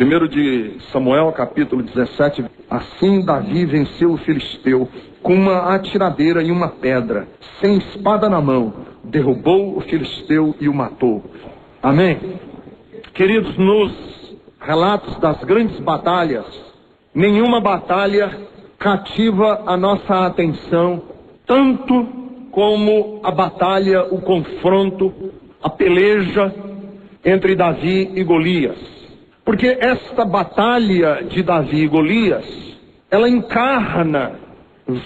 1 de Samuel, capítulo 17. Assim Davi venceu o filisteu com uma atiradeira e uma pedra, sem espada na mão, derrubou o filisteu e o matou. Amém? Queridos, nos relatos das grandes batalhas, nenhuma batalha cativa a nossa atenção tanto como a batalha, o confronto, a peleja entre Davi e Golias. Porque esta batalha de Davi e Golias, ela encarna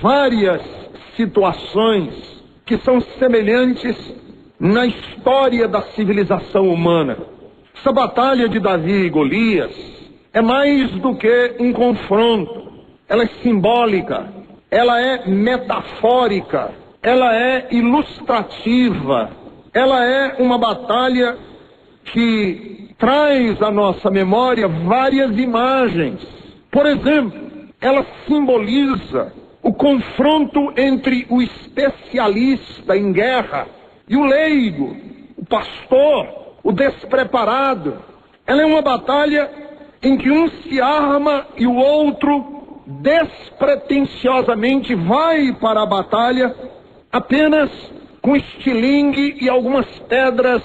várias situações que são semelhantes na história da civilização humana. Essa batalha de Davi e Golias é mais do que um confronto. Ela é simbólica, ela é metafórica, ela é ilustrativa, ela é uma batalha que traz à nossa memória várias imagens. Por exemplo, ela simboliza o confronto entre o especialista em guerra e o leigo, o pastor, o despreparado. Ela é uma batalha em que um se arma e o outro despretensiosamente vai para a batalha apenas com estilingue e algumas pedras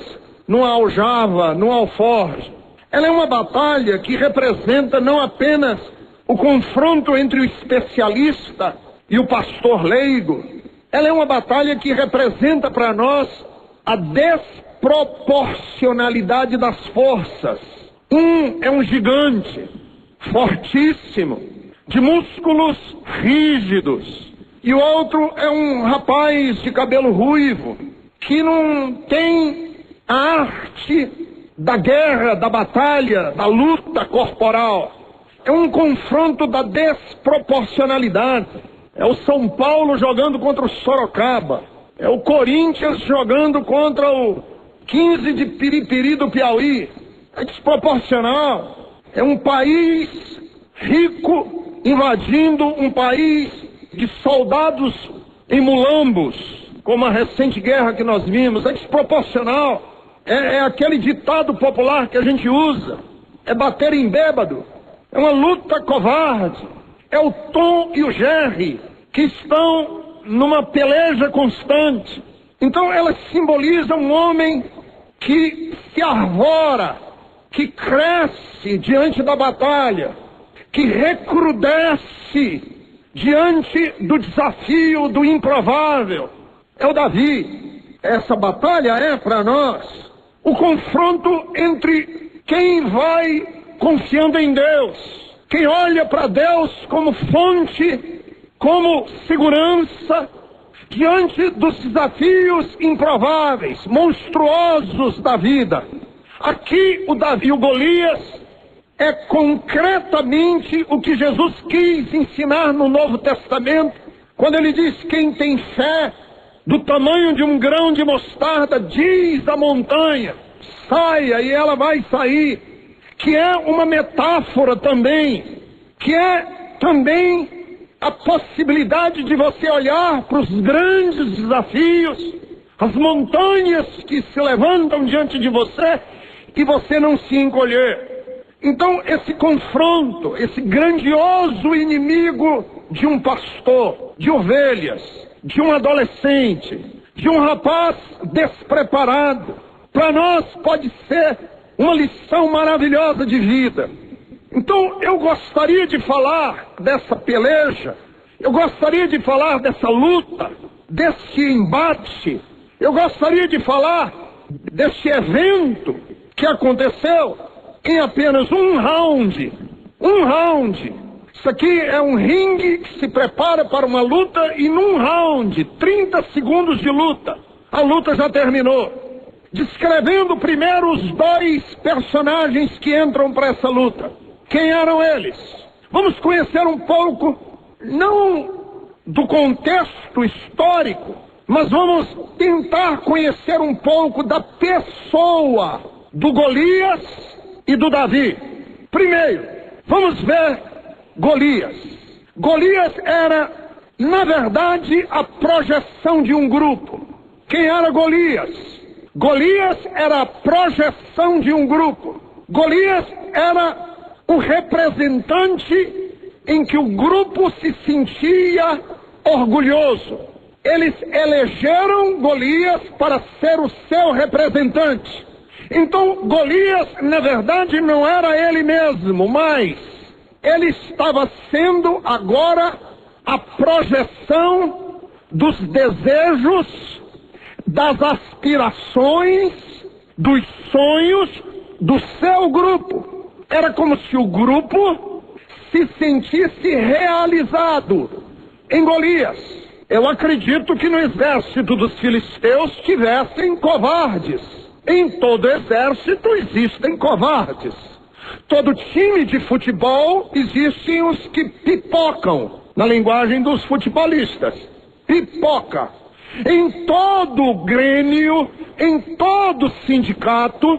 numa aljava, num alforje. Ela é uma batalha que representa não apenas o confronto entre o especialista e o pastor leigo. Ela é uma batalha que representa para nós a desproporcionalidade das forças. Um é um gigante, fortíssimo, de músculos rígidos, e o outro é um rapaz de cabelo ruivo, que não tem a arte da guerra, da batalha, da luta corporal. É um confronto da desproporcionalidade. É o São Paulo jogando contra o Sorocaba. É o Corinthians jogando contra o 15 de Piripiri do Piauí. É desproporcional. É um país rico invadindo um país de soldados em mulambos, como a recente guerra que nós vimos. É desproporcional. É aquele ditado popular que a gente usa. É bater em bêbado. É uma luta covarde. É o Tom e o Jerry que estão numa peleja constante. Então ela simboliza um homem que se arvora, que cresce diante da batalha, que recrudesce diante do desafio do improvável. É o Davi. Essa batalha é para nós o confronto entre quem vai confiando em Deus, quem olha para Deus como fonte, como segurança, diante dos desafios improváveis, monstruosos da vida. Aqui o Davi, o Golias, é concretamente o que Jesus quis ensinar no Novo Testamento, quando ele diz: quem tem fé do tamanho de um grão de mostarda, diz à montanha, saia, e ela vai sair. Que é uma metáfora também, que é também a possibilidade de você olhar para os grandes desafios, as montanhas que se levantam diante de você, e você não se encolher. Então esse confronto, esse grandioso inimigo de um pastor, de ovelhas, de um adolescente, de um rapaz despreparado, para nós pode ser uma lição maravilhosa de vida. Então eu gostaria de falar dessa peleja, eu gostaria de falar dessa luta, desse embate, eu gostaria de falar desse evento que aconteceu em apenas um round. Um round. Isso aqui é um ringue que se prepara para uma luta, e num round, 30 segundos de luta, a luta já terminou. Descrevendo primeiro os dois personagens que entram para essa luta. Quem eram eles? Vamos conhecer um pouco, não do contexto histórico, mas vamos tentar conhecer um pouco da pessoa do Golias e do Davi. Primeiro, vamos ver Golias. Golias era, na verdade, a projeção de um grupo. Quem era Golias? Golias era a projeção de um grupo. Golias era um representante em que o grupo se sentia orgulhoso. Eles elegeram Golias para ser o seu representante. Então Golias, na verdade, não era ele mesmo, mas ele estava sendo agora a projeção dos desejos, das aspirações, dos sonhos do seu grupo. Era como se o grupo se sentisse realizado em Golias. Eu acredito que no exército dos filisteus tivessem covardes. Em todo exército existem covardes. Todo time de futebol existem os que pipocam, na linguagem dos futebolistas. Pipoca. Em todo grêmio, em todo sindicato,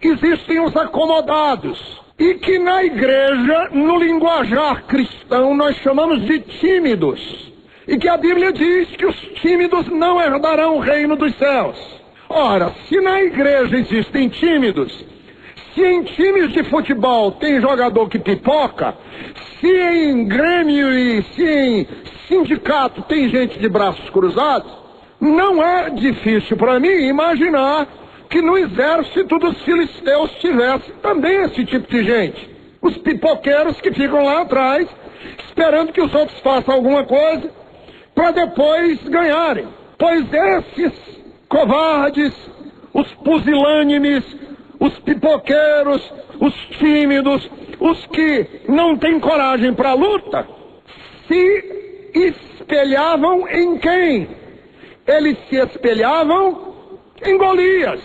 existem os acomodados. E que na igreja, no linguajar cristão, nós chamamos de tímidos. E que a Bíblia diz que os tímidos não herdarão o reino dos céus. Ora, se na igreja existem tímidos, se em times de futebol tem jogador que pipoca, se em grêmio e se em sindicato tem gente de braços cruzados, não é difícil para mim imaginar que no exército dos filisteus tivesse também esse tipo de gente. Os pipoqueiros que ficam lá atrás, esperando que os outros façam alguma coisa, para depois ganharem. Pois esses covardes, os pusilânimes, os pipoqueiros, os tímidos, os que não têm coragem para a luta, se espelhavam em quem? Eles se espelhavam em Golias.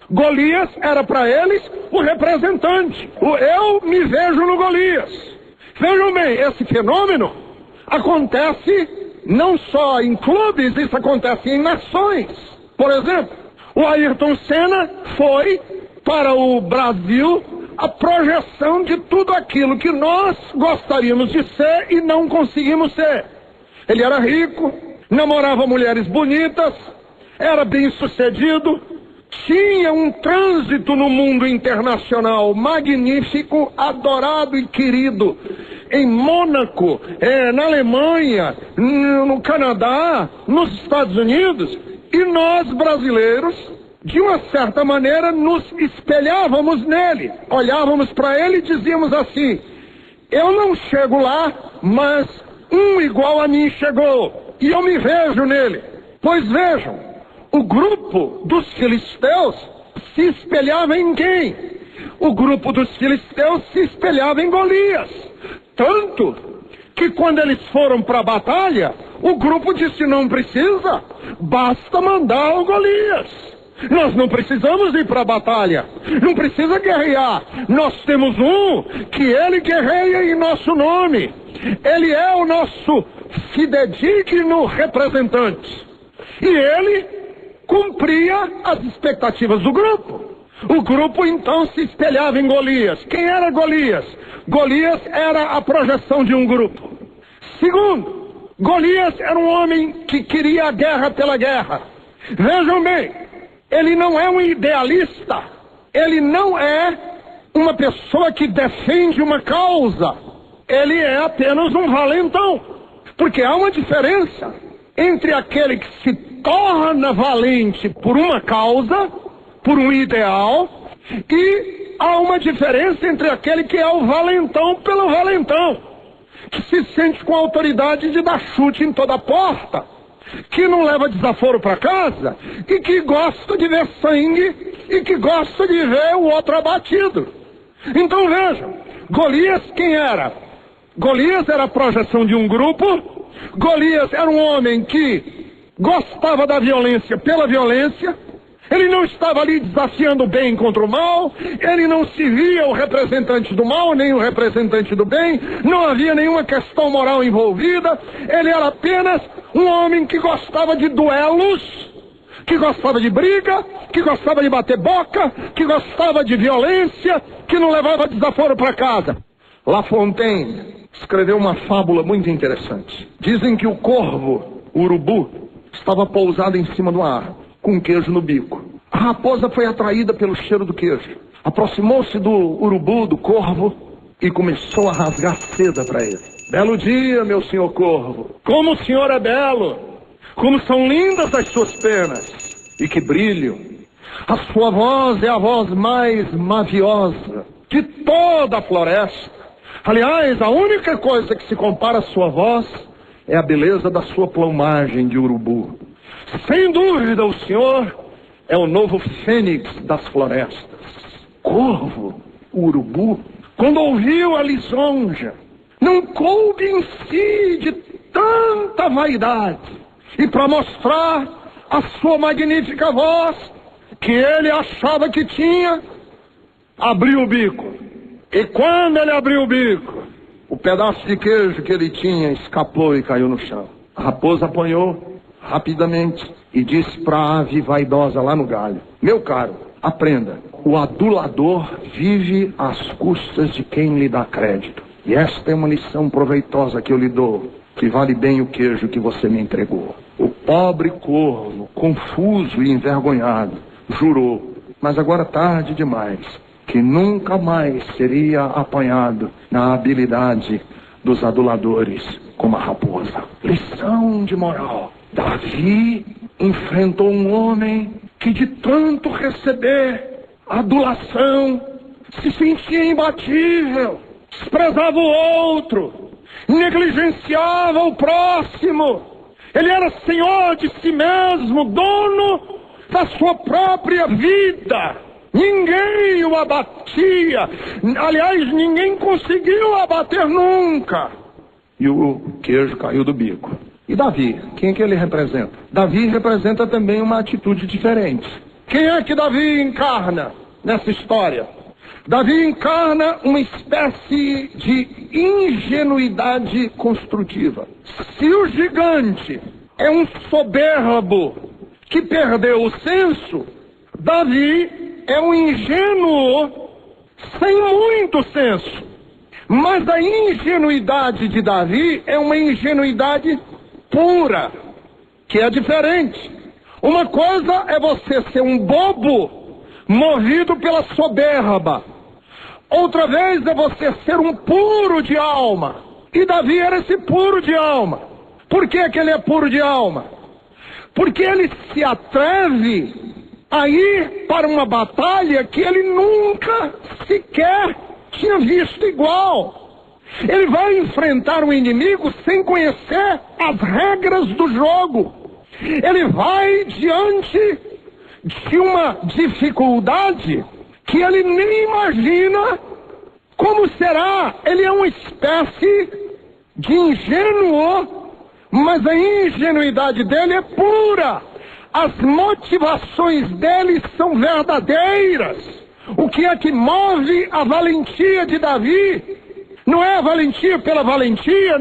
Golias era para eles o representante. Eu me vejo no Golias. Vejam bem, esse fenômeno acontece não só em clubes, isso acontece em nações. Por exemplo, o Ayrton Senna foi para o Brasil a projeção de tudo aquilo que nós gostaríamos de ser e não conseguimos ser. Ele era rico, namorava mulheres bonitas, era bem sucedido, tinha um trânsito no mundo internacional magnífico, adorado e querido. Em Mônaco, na Alemanha, no Canadá, nos Estados Unidos. E nós, brasileiros, de uma certa maneira, nos espelhávamos nele. Olhávamos para ele e dizíamos assim: eu não chego lá, mas um igual a mim chegou. E eu me vejo nele. Pois vejam, o grupo dos filisteus se espelhava em quem? O grupo dos filisteus se espelhava em Golias. Tanto que quando eles foram para a batalha, o grupo disse: não precisa, basta mandar o Golias. Nós não precisamos ir para a batalha, não precisa guerrear. Nós temos um que ele guerreia em nosso nome. Ele é o nosso fidedigno representante. E ele cumpria as expectativas do grupo. O grupo então se espelhava em Golias. Quem era Golias? Golias era a projeção de um grupo. Segundo, Golias era um homem que queria a guerra pela guerra. Vejam bem, ele não é um idealista. Ele não é uma pessoa que defende uma causa. Ele é apenas um valentão. Porque há uma diferença entre aquele que se torna valente por uma causa, por um ideal, e há uma diferença entre aquele que é o valentão pelo valentão, que se sente com a autoridade de dar chute em toda a porta, que não leva desaforo para casa e que gosta de ver sangue e que gosta de ver o outro abatido. Então vejam, Golias quem era? Golias era a projeção de um grupo. Golias era um homem que gostava da violência pela violência. Ele não estava ali desafiando o bem contra o mal. Ele não se via o representante do mal, nem o representante do bem. Não havia nenhuma questão moral envolvida. Ele era apenas um homem que gostava de duelos, que gostava de briga, que gostava de bater boca, que gostava de violência, que não levava desaforo para casa. La Fontaine escreveu uma fábula muito interessante. Dizem que o corvo, o urubu, estava pousado em cima de uma árvore, com um queijo no bico. A raposa foi atraída pelo cheiro do queijo. Aproximou-se do urubu, do corvo, e começou a rasgar seda para ele. Belo dia, meu senhor corvo. Como o senhor é belo. Como são lindas as suas penas. E que brilho. A sua voz é a voz mais maviosa de toda a floresta. Aliás, a única coisa que se compara à sua voz é a beleza da sua plumagem de urubu. Sem dúvida, o senhor é o novo fênix das florestas. Corvo, o urubu, quando ouviu a lisonja, não coube em si de tanta vaidade. E para mostrar a sua magnífica voz, que ele achava que tinha, abriu o bico. E quando ele abriu o bico, o pedaço de queijo que ele tinha escapou e caiu no chão. A raposa apanhou rapidamente e disse para a ave vaidosa lá no galho: meu caro, aprenda, o adulador vive às custas de quem lhe dá crédito. E esta é uma lição proveitosa que eu lhe dou, que vale bem o queijo que você me entregou. O pobre corvo, confuso e envergonhado, jurou, mas agora tarde demais, que nunca mais seria apanhado na habilidade dos aduladores como a raposa. Lição de moral. Davi enfrentou um homem que de tanto receber adulação se sentia imbatível, desprezava o outro, negligenciava o próximo. Ele era senhor de si mesmo, dono da sua própria vida. Ninguém o abatia. Aliás, ninguém conseguiu abater nunca. E o queijo caiu do bico. E Davi, quem é que ele representa? Davi representa também uma atitude diferente. Quem é que Davi encarna nessa história? Davi encarna uma espécie de ingenuidade construtiva. Se o gigante é um soberbo que perdeu o senso, Davi é um ingênuo sem muito senso. Mas a ingenuidade de Davi é uma ingenuidade pura, que é diferente. Uma coisa é você ser um bobo movido pela soberba. Outra vez é você ser um puro de alma. E Davi era esse puro de alma. Por que ele é puro de alma? Porque ele se atreve a ir para uma batalha que ele nunca sequer tinha visto igual. Ele vai enfrentar um inimigo sem conhecer as regras do jogo. Ele vai diante de uma dificuldade que ele nem imagina como será. Ele é uma espécie de ingênuo, mas a ingenuidade dele é pura. As motivações dele são verdadeiras. O que é que move a valentia de Davi? Não é a valentia pela valentia,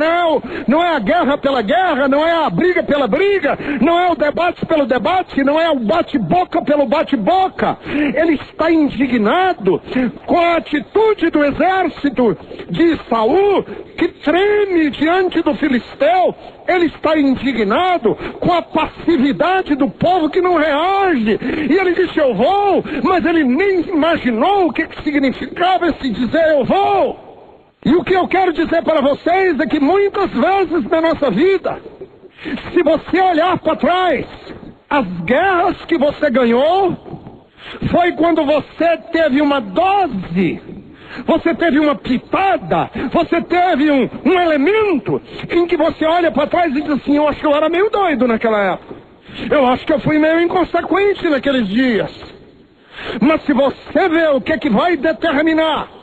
não é a guerra pela guerra, não é a briga pela briga, não é o debate pelo debate, não é o bate-boca pelo bate-boca. Ele está indignado com a atitude do exército de Saul, que treme diante do filisteu. Ele está indignado com a passividade do povo que não reage. E ele disse: eu vou, mas ele nem imaginou o que significava esse dizer eu vou. E o que eu quero dizer para vocês é que muitas vezes na nossa vida, se você olhar para trás, as guerras que você ganhou foi quando você teve uma dose, você teve uma pitada, você teve um elemento em que você olha para trás e diz assim: eu acho que eu era meio doido naquela época, eu acho que eu fui meio inconsequente naqueles dias. Mas se você vê o que é que vai determinar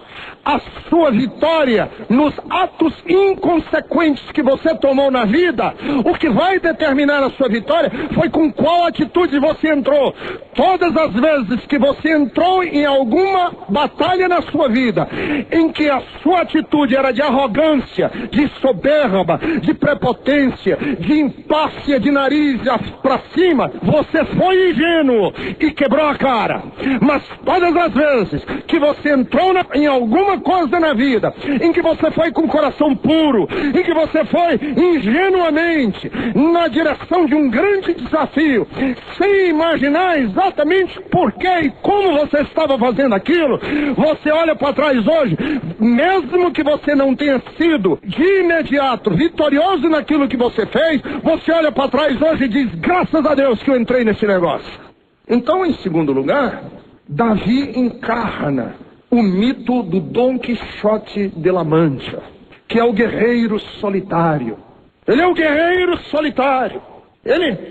a sua vitória nos atos inconsequentes que você tomou na vida, o que vai determinar a sua vitória foi com qual atitude você entrou. Todas as vezes que você entrou em alguma batalha na sua vida, em que a sua atitude era de arrogância, de soberba, de prepotência, de empáfia de nariz para cima, você foi ingênuo e quebrou a cara. Mas todas as vezes que você entrou em alguma alguma coisa na vida em que você foi com o coração puro, em que você foi ingenuamente na direção de um grande desafio, sem imaginar exatamente por que e como você estava fazendo aquilo, você olha para trás hoje, mesmo que você não tenha sido de imediato vitorioso naquilo que você fez, você olha para trás hoje e diz: graças a Deus que eu entrei nesse negócio. Então, em segundo lugar, Davi encarna o mito do Dom Quixote de La Mancha, que é o guerreiro solitário. Ele é o guerreiro solitário.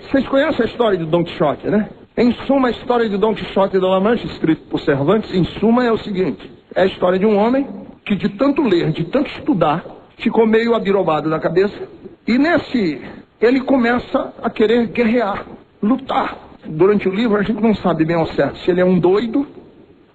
Vocês conhecem a história de Dom Quixote, né? Em suma, a história de Dom Quixote de La Mancha, escrito por Cervantes, em suma é o seguinte: é a história de um homem que, de tanto ler, de tanto estudar, ficou meio abirobado na cabeça, e ele começa a querer guerrear, lutar. Durante o livro a gente não sabe bem ao certo se ele é um doido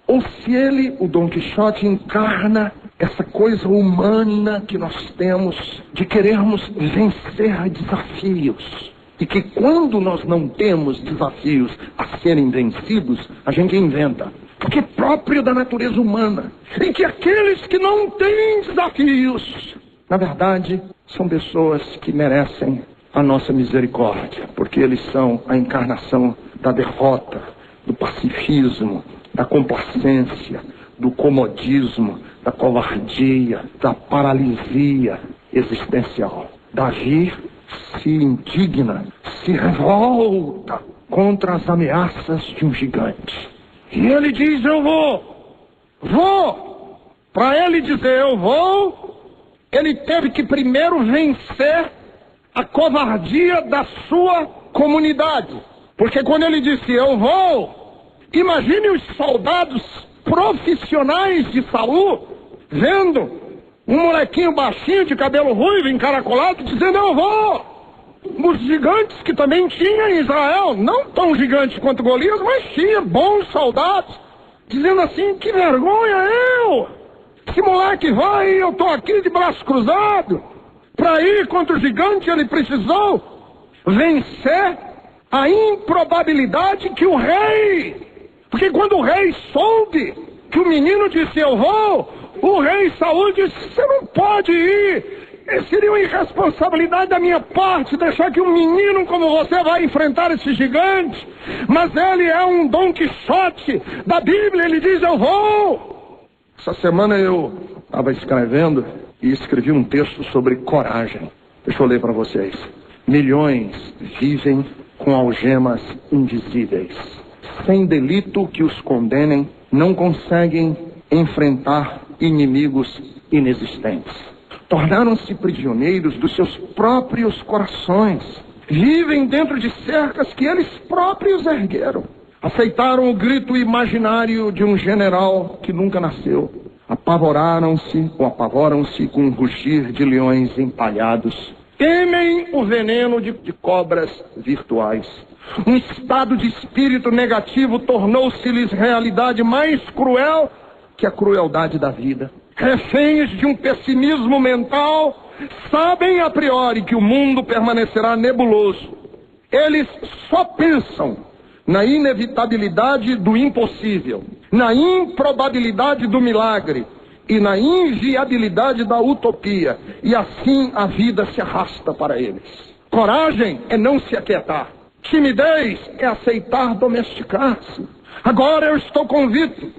ou se ele, o Dom Quixote, encarna essa coisa humana que nós temos de querermos vencer desafios. E que quando nós não temos desafios a serem vencidos, a gente inventa. Porque é próprio da natureza humana. E que aqueles que não têm desafios, na verdade, são pessoas que merecem a nossa misericórdia, porque eles são a encarnação da derrota, do pacifismo, da complacência, do comodismo, da covardia, da paralisia existencial. Davi se indigna, se revolta contra as ameaças de um gigante. E ele diz: eu vou. Para ele dizer eu vou, ele teve que primeiro vencer a covardia da sua comunidade. Porque quando ele disse eu vou, imagine os soldados profissionais de Saul vendo um molequinho baixinho de cabelo ruivo, encaracolado, dizendo eu vou. Os gigantes que também tinha em Israel, não tão gigantes quanto Golias, mas tinha bons soldados, dizendo assim: que vergonha eu! Esse moleque vai e eu estou aqui de braço cruzado. Para ir contra o gigante ele precisou vencer a improbabilidade que o rei... Porque quando o rei soube que o menino disse eu vou, o rei Saul disse: você não pode ir. Seria uma irresponsabilidade da minha parte deixar que um menino como você vai enfrentar esse gigante. Mas ele é um Dom Quixote da Bíblia, ele diz eu vou. Essa semana eu estava escrevendo e escrevi um texto sobre coragem. Deixa eu ler para vocês. Milhões vivem com algemas invisíveis. Sem delito que os condenem, não conseguem enfrentar inimigos inexistentes. Tornaram-se prisioneiros dos seus próprios corações. Vivem dentro de cercas que eles próprios ergueram. Aceitaram o grito imaginário de um general que nunca nasceu. Apavoram-se com um rugir de leões empalhados. Temem o veneno de cobras virtuais. Um estado de espírito negativo tornou-se-lhes realidade mais cruel que a crueldade da vida. Reféns de um pessimismo mental, sabem a priori que o mundo permanecerá nebuloso. Eles só pensam na inevitabilidade do impossível, na improbabilidade do milagre e na inviabilidade da utopia. E assim a vida se arrasta para eles. Coragem é não se aquietar. Timidez é aceitar domesticar-se. Agora eu estou convicto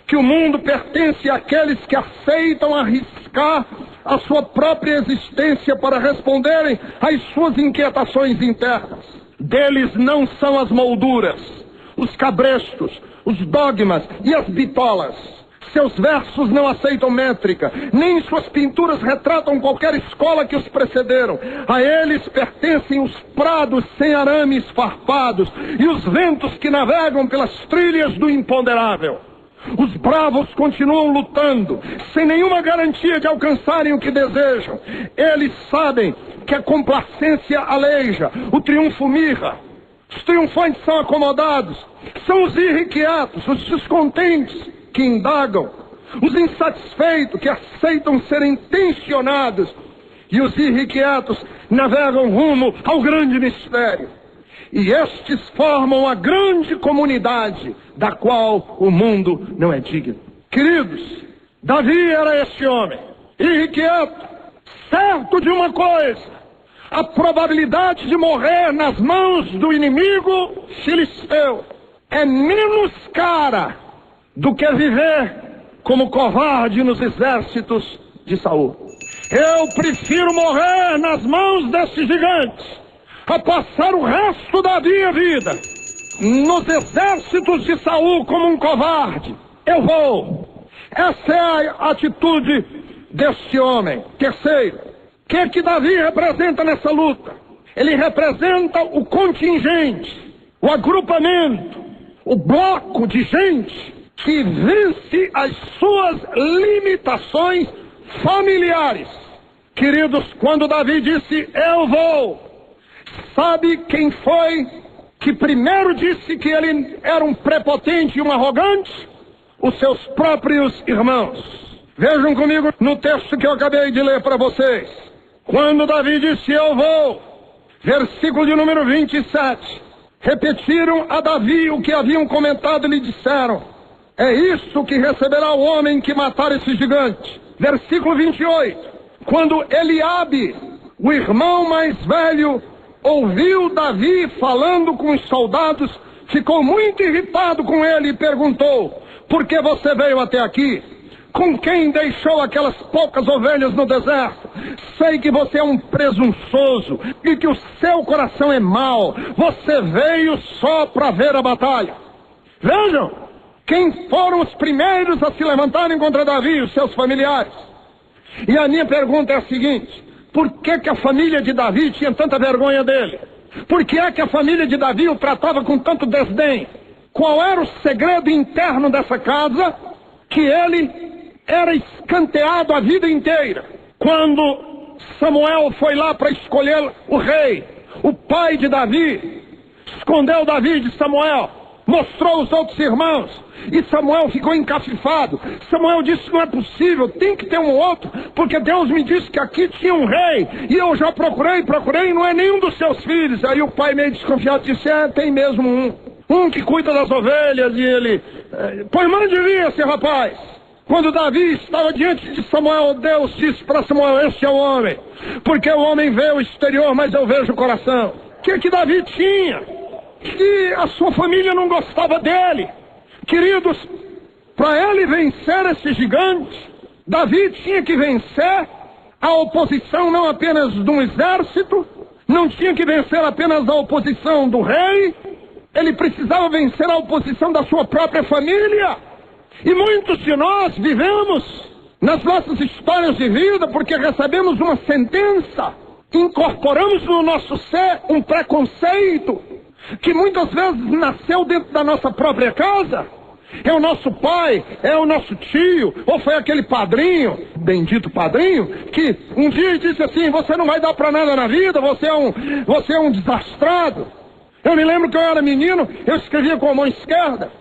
que o mundo pertence àqueles que aceitam arriscar a sua própria existência para responderem às suas inquietações internas. Deles não são as molduras, os cabrestos, os dogmas e as bitolas. Seus versos não aceitam métrica, nem suas pinturas retratam qualquer escola que os precederam. A eles pertencem os prados sem arames farpados e os ventos que navegam pelas trilhas do imponderável. Os bravos continuam lutando, sem nenhuma garantia de alcançarem o que desejam. Eles sabem que a complacência aleija, o triunfo mirra. Os triunfantes são acomodados, são os irrequietos, os descontentes que indagam, os insatisfeitos que aceitam serem tensionados, e os irrequietos navegam rumo ao grande mistério. E estes formam a grande comunidade da qual o mundo não é digno. Queridos, Davi era esse homem, irrequieto, certo de uma coisa: a probabilidade de morrer nas mãos do inimigo filisteu é menos cara do que viver como covarde nos exércitos de Saul. Eu prefiro morrer nas mãos desse gigante a passar o resto da minha vida nos exércitos de Saul como um covarde. Eu vou. Essa é a atitude deste homem. Terceiro, o que é que Davi representa nessa luta? Ele representa o contingente, o agrupamento, o bloco de gente que vence as suas limitações familiares. Queridos, quando Davi disse, eu vou, sabe quem foi que primeiro disse que ele era um prepotente e um arrogante? Os seus próprios irmãos. Vejam comigo no texto que eu acabei de ler para vocês. Quando Davi disse, eu vou, versículo de número 27, repetiram a Davi o que haviam comentado e lhe disseram, é isso que receberá o homem que matar esse gigante. Versículo 28, quando Eliabe, o irmão mais velho, ouviu Davi falando com os soldados, ficou muito irritado com ele e perguntou, por que você veio até aqui? Com quem deixou aquelas poucas ovelhas no deserto? Sei que você é um presunçoso e que o seu coração é mau. Você veio só para ver a batalha. Vejam, quem foram os primeiros a se levantarem contra Davi e os seus familiares? E a minha pergunta é a seguinte, por que que a família de Davi tinha tanta vergonha dele? Por que é que a família de Davi o tratava com tanto desdém? Qual era o segredo interno dessa casa que ele era escanteado a vida inteira? Quando Samuel foi lá para escolher o rei, o pai de Davi escondeu Davi de Samuel, mostrou os outros irmãos, e Samuel ficou encafifado. Samuel disse, não é possível, tem que ter um outro, porque Deus me disse que aqui tinha um rei, e eu já procurei, e não é nenhum dos seus filhos. Aí o pai meio desconfiado disse, tem mesmo um que cuida das ovelhas. E ele, pois mande vir esse rapaz. Quando Davi estava diante de Samuel, Deus disse para Samuel, este é o homem, porque o homem vê o exterior, mas eu vejo o coração. O que Davi tinha? Que a sua família não gostava dele. Queridos, para ele vencer esse gigante, Davi tinha que vencer a oposição não apenas de um exército, não tinha que vencer apenas a oposição do rei, ele precisava vencer a oposição da sua própria família. E muitos de nós vivemos nas nossas histórias de vida porque recebemos uma sentença, incorporamos no nosso ser um preconceito que muitas vezes nasceu dentro da nossa própria casa. É o nosso pai, é o nosso tio, ou foi aquele padrinho, bendito padrinho, que um dia disse assim, você não vai dar para nada na vida, você é um desastrado. Eu me lembro que eu era menino, eu escrevia com a mão esquerda.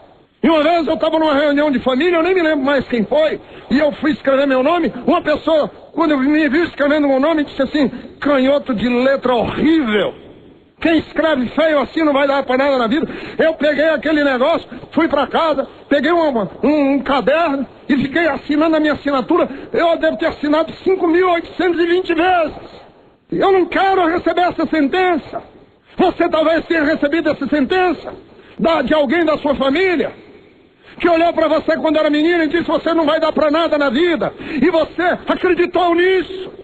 E uma vez eu estava numa reunião de família, eu nem me lembro mais quem foi, e eu fui escrever meu nome, uma pessoa, quando me viu escrevendo meu nome, disse assim, canhoto de letra horrível. Quem escreve feio assim não vai dar para nada na vida. Eu peguei aquele negócio, fui para casa, peguei um caderno e fiquei assinando a minha assinatura. Eu devo ter assinado 5.820 vezes. Eu não quero receber essa sentença. Você talvez tenha recebido essa sentença de alguém da sua família, que olhou para você quando era menino e disse, você não vai dar para nada na vida. E você acreditou nisso.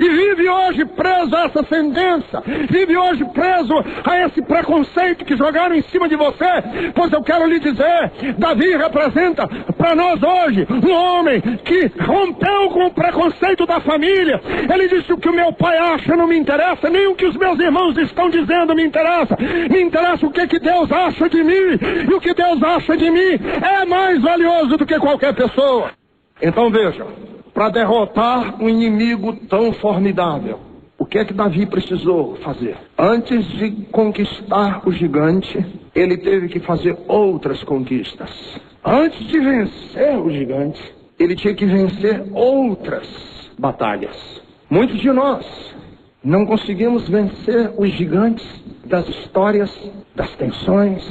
E vive hoje preso a essa sentença, vive hoje preso a esse preconceito que jogaram em cima de você. Pois eu quero lhe dizer, Davi representa para nós hoje um homem que rompeu com o preconceito da família. Ele disse, o que o meu pai acha não me interessa, nem o que os meus irmãos estão dizendo me interessa. Me interessa o que Deus acha de mim, e o que Deus acha de mim é mais valioso do que qualquer pessoa. Então vejam, para derrotar um inimigo tão formidável, o que é que Davi precisou fazer? Antes de conquistar o gigante, ele teve que fazer outras conquistas. Antes de vencer o gigante, ele tinha que vencer outras batalhas. Muitos de nós não conseguimos vencer os gigantes das histórias, das tensões,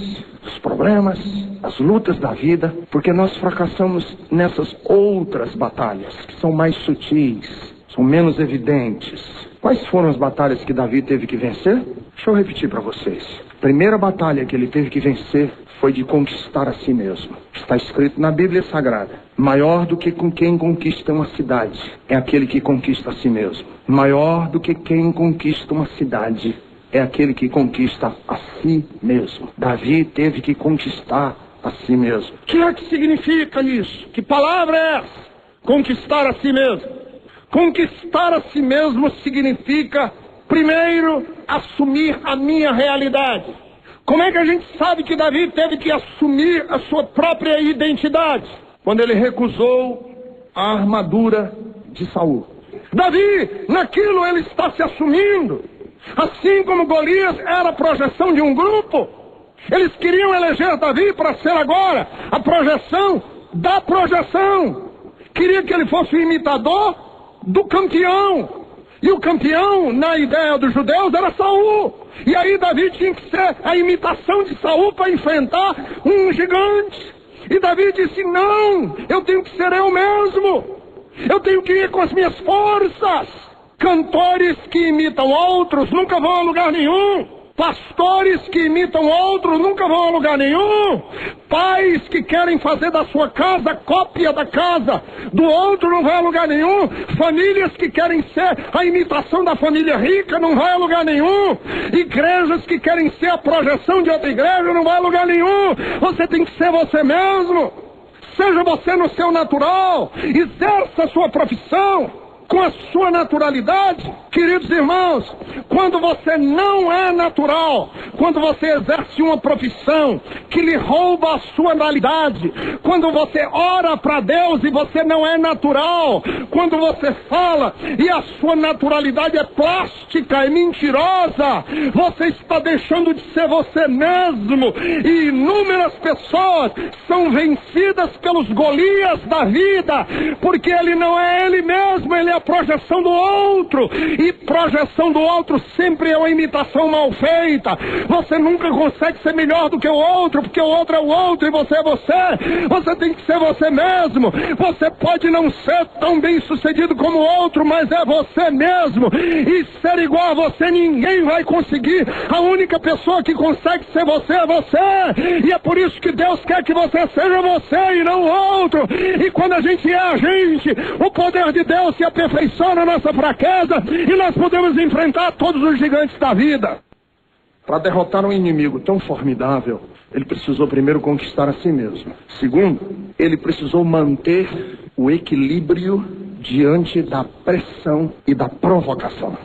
dos problemas, as lutas da vida, porque nós fracassamos nessas outras batalhas, que são mais sutis, são menos evidentes. Quais foram as batalhas que Davi teve que vencer? Deixa eu repetir para vocês. A primeira batalha que ele teve que vencer foi de conquistar a si mesmo. Está escrito na Bíblia Sagrada: maior do que com quem conquista uma cidade é aquele que conquista a si mesmo. Maior do que quem conquista uma cidade é aquele que conquista a si mesmo. Davi teve que conquistar a si mesmo. O que é que significa isso? Que palavra é essa? Conquistar a si mesmo. Conquistar a si mesmo significa, primeiro, assumir a minha realidade. Como é que a gente sabe que Davi teve que assumir a sua própria identidade? Quando ele recusou a armadura de Saul. Davi, naquilo ele está se assumindo. Assim como Golias era a projeção de um grupo, eles queriam eleger Davi para ser agora a projeção da projeção. Queria que ele fosse o imitador do campeão. E o campeão, na ideia dos judeus, era Saul. E aí Davi tinha que ser a imitação de Saul para enfrentar um gigante. E Davi disse: não, eu tenho que ser eu mesmo. Eu tenho que ir com as minhas forças. Cantores que imitam outros nunca vão a lugar nenhum. Pastores que imitam outros nunca vão a lugar nenhum. Pais que querem fazer da sua casa cópia da casa do outro não vai a lugar nenhum. Famílias que querem ser a imitação da família rica não vai a lugar nenhum. Igrejas que querem ser a projeção de outra igreja não vai a lugar nenhum. Você tem que ser você mesmo. Seja você no seu natural. Exerça a sua profissão com a sua naturalidade. Queridos irmãos, quando você não é natural, quando você exerce uma profissão que lhe rouba a sua realidade, quando você ora para Deus e você não é natural, quando você fala e a sua naturalidade é plástica, é mentirosa, você está deixando de ser você mesmo. E inúmeras pessoas são vencidas pelos Golias da vida, porque ele não é ele mesmo, ele é a projeção do outro. E projeção do outro sempre é uma imitação mal feita. Você nunca consegue ser melhor do que o outro, porque o outro é o outro e você é você. Você tem que ser você mesmo. Você pode não ser tão bem sucedido como o outro, mas é você mesmo. E ser igual a você ninguém vai conseguir. A única pessoa que consegue ser você é você. E é por isso que Deus quer que você seja você e não o outro. E quando a gente é a gente, o poder de Deus se aperfeiçoa na nossa fraqueza e nós podemos enfrentar todos os gigantes da vida. Para derrotar um inimigo tão formidável, ele precisou primeiro conquistar a si mesmo. Segundo, ele precisou manter o equilíbrio diante da pressão e da provocação.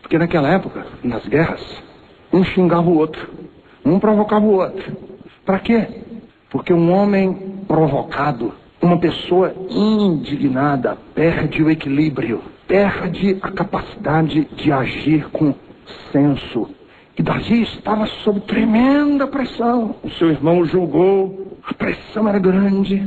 Porque naquela época, nas guerras, um xingava o outro, um provocava o outro. Para quê? Porque um homem provocado, uma pessoa indignada, perde o equilíbrio, perde a capacidade de agir com senso. E Davi estava sob tremenda pressão. O seu irmão o julgou, a pressão era grande,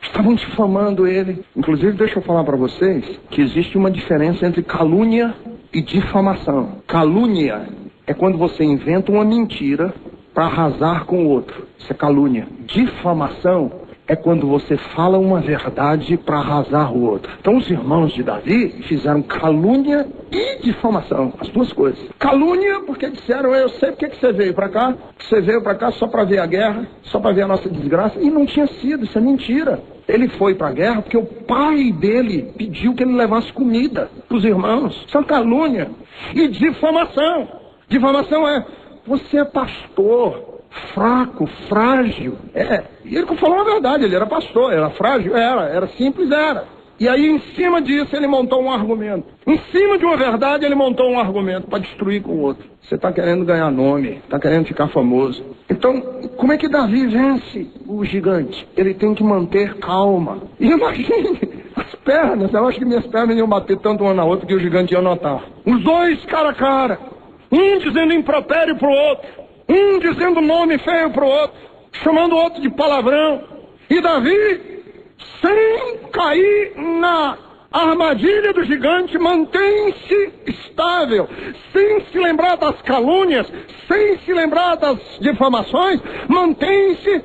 estavam difamando ele. Inclusive, deixa eu falar para vocês que existe uma diferença entre calúnia e difamação. Calúnia é quando você inventa uma mentira para arrasar com o outro. Isso é calúnia. Difamação é quando você fala uma verdade para arrasar o outro. Então os irmãos de Davi fizeram calúnia e difamação, as duas coisas. Calúnia porque disseram: eu sei porque que você veio para cá. Você veio para cá só para ver a guerra, só para ver a nossa desgraça. E não tinha sido, isso é mentira. Ele foi para a guerra porque o pai dele pediu que ele levasse comida para os irmãos. Isso é calúnia. E difamação. Difamação é: você é pastor, fraco, frágil. E ele falou a verdade, ele era pastor, era frágil, era simples, era. E aí em cima disso ele montou um argumento. Em cima de uma verdade ele montou um argumento para destruir com o outro. Você está querendo ganhar nome, está querendo ficar famoso. Então, como é que Davi vence o gigante? Ele tem que manter calma. E imagine, as pernas, eu acho que minhas pernas iam bater tanto uma na outra que o gigante ia notar. Os dois cara a cara, um dizendo impropério pro outro, um dizendo nome feio pro outro, chamando o outro de palavrão. E Davi, sem cair na armadilha do gigante, mantém-se estável, sem se lembrar das calúnias, sem se lembrar das difamações, mantém-se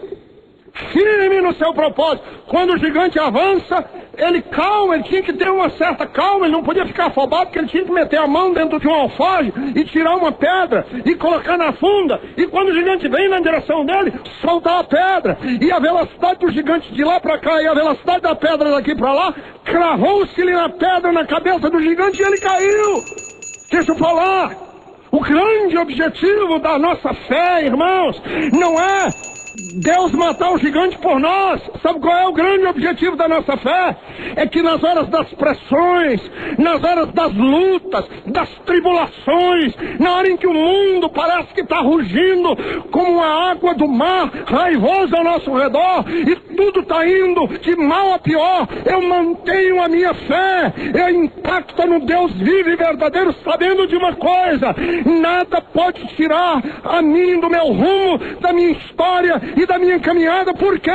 firme no seu propósito. Quando o gigante avança, ele calma, ele tinha que ter uma certa calma, ele não podia ficar afobado, porque ele tinha que meter a mão dentro de um alforje e tirar uma pedra e colocar na funda. E quando o gigante vem na direção dele, soltar a pedra. E a velocidade do gigante de lá para cá e a velocidade da pedra daqui para lá, cravou-se-lhe na pedra na cabeça do gigante e ele caiu. Deixa eu falar. O grande objetivo da nossa fé, irmãos, não é Deus matar o gigante por nós. Sabe qual é o grande objetivo da nossa fé? É que nas horas das pressões, nas horas das lutas, das tribulações, na hora em que o mundo parece que está rugindo como a água do mar, raivosa ao nosso redor, e tudo está indo de mal a pior, eu mantenho a minha fé, eu impacto no Deus vivo e verdadeiro, sabendo de uma coisa: nada pode tirar a mim do meu rumo, da minha história e da minha caminhada. Por quê?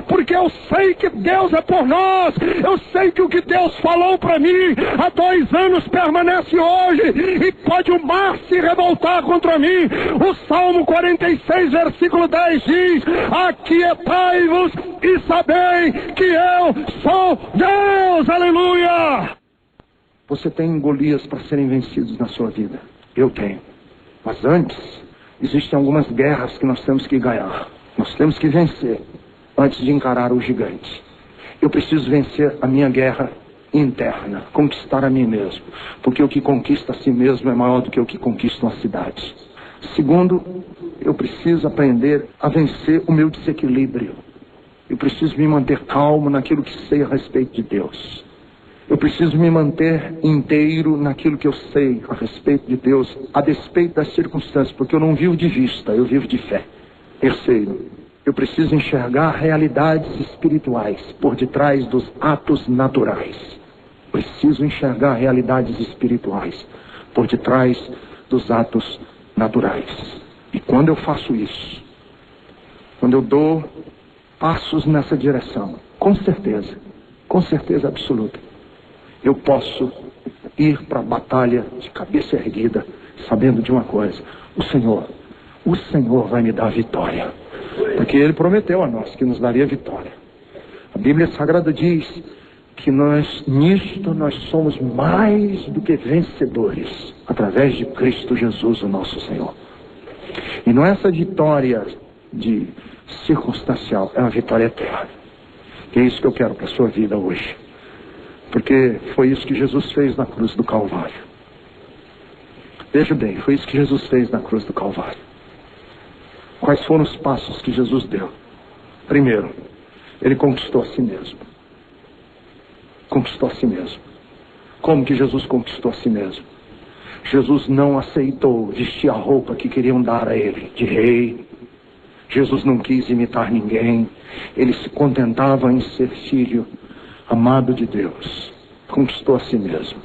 Porque eu sei que Deus é por nós. Eu sei que o que Deus falou para mim há 2 anos permanece hoje, e pode o mar se revoltar contra mim. O Salmo 46, versículo 10 diz: aquietai-vos e sabei que eu sou Deus. Aleluia! Você tem Golias para serem vencidos na sua vida. Eu tenho. Mas antes, existem algumas guerras que nós temos que ganhar. Nós temos que vencer antes de encarar o gigante. Eu preciso vencer a minha guerra interna, conquistar a mim mesmo, porque o que conquista a si mesmo é maior do que o que conquista uma cidade. Segundo, eu preciso aprender a vencer o meu desequilíbrio. Eu preciso me manter calmo naquilo que sei a respeito de Deus. Eu preciso me manter inteiro naquilo que eu sei a respeito de Deus, a despeito das circunstâncias, porque eu não vivo de vista, eu vivo de fé. Terceiro, eu preciso enxergar realidades espirituais por detrás dos atos naturais. Preciso enxergar realidades espirituais por detrás dos atos naturais. E quando eu faço isso, quando eu dou passos nessa direção, com certeza absoluta, eu posso ir para a batalha de cabeça erguida, sabendo de uma coisa: o Senhor vai me dar vitória, porque Ele prometeu a nós que nos daria vitória. A Bíblia Sagrada diz que nisto nós somos mais do que vencedores, através de Cristo Jesus, o nosso Senhor. E não é essa vitória de circunstancial, é uma vitória eterna. E é isso que eu quero para a sua vida hoje, porque foi isso que Jesus fez na cruz do Calvário. Veja bem, foi isso que Jesus fez na cruz do Calvário. Quais foram os passos que Jesus deu? Primeiro, Ele conquistou a si mesmo. Conquistou a si mesmo. Como que Jesus conquistou a si mesmo? Jesus não aceitou vestir a roupa que queriam dar a Ele, de rei. Jesus não quis imitar ninguém. Ele se contentava em ser filho amado de Deus. Conquistou a si mesmo.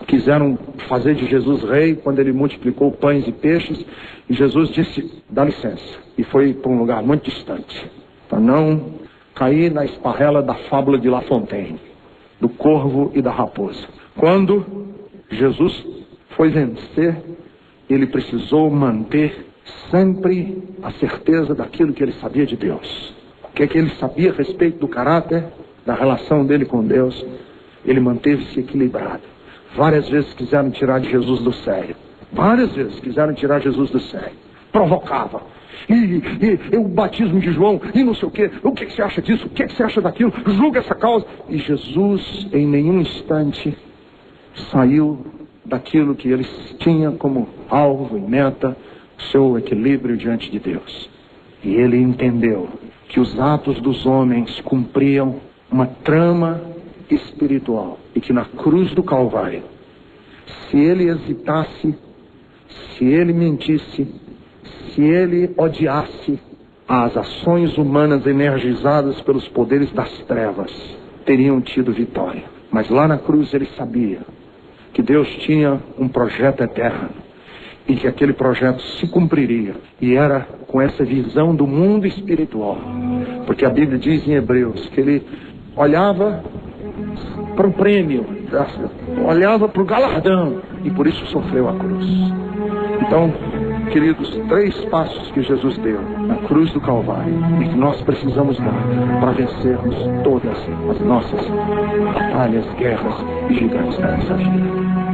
Quiseram fazer de Jesus rei quando Ele multiplicou pães e peixes, e Jesus disse: dá licença, e foi para um lugar muito distante, para não cair na esparrela da fábula de La Fontaine, do corvo e da raposa. Quando Jesus foi vencer, Ele precisou manter sempre a certeza daquilo que Ele sabia de Deus. O que é que Ele sabia a respeito do caráter, da relação dele com Deus? Ele manteve-se equilibrado. Várias vezes quiseram tirar de Jesus do sério. Várias vezes quiseram tirar Jesus do sério. Provocava. E o batismo de João, e não sei o quê. O que você acha disso? O que você acha daquilo? Julga essa causa. E Jesus, em nenhum instante, saiu daquilo que ele tinha como alvo e meta, seu equilíbrio diante de Deus. E ele entendeu que os atos dos homens cumpriam uma trama espiritual, e que na cruz do Calvário, se ele hesitasse, se ele mentisse, se ele odiasse, as ações humanas energizadas pelos poderes das trevas teriam tido vitória. Mas lá na cruz ele sabia que Deus tinha um projeto eterno, e que aquele projeto se cumpriria, e era com essa visão do mundo espiritual, porque a Bíblia diz em Hebreus que ele olhava para o prêmio, olhava para o galardão, e por isso sofreu a cruz. Então, queridos, 3 passos que Jesus deu na cruz do Calvário e que nós precisamos dar para vencermos todas as nossas batalhas, guerras e gigantes da nossa vida.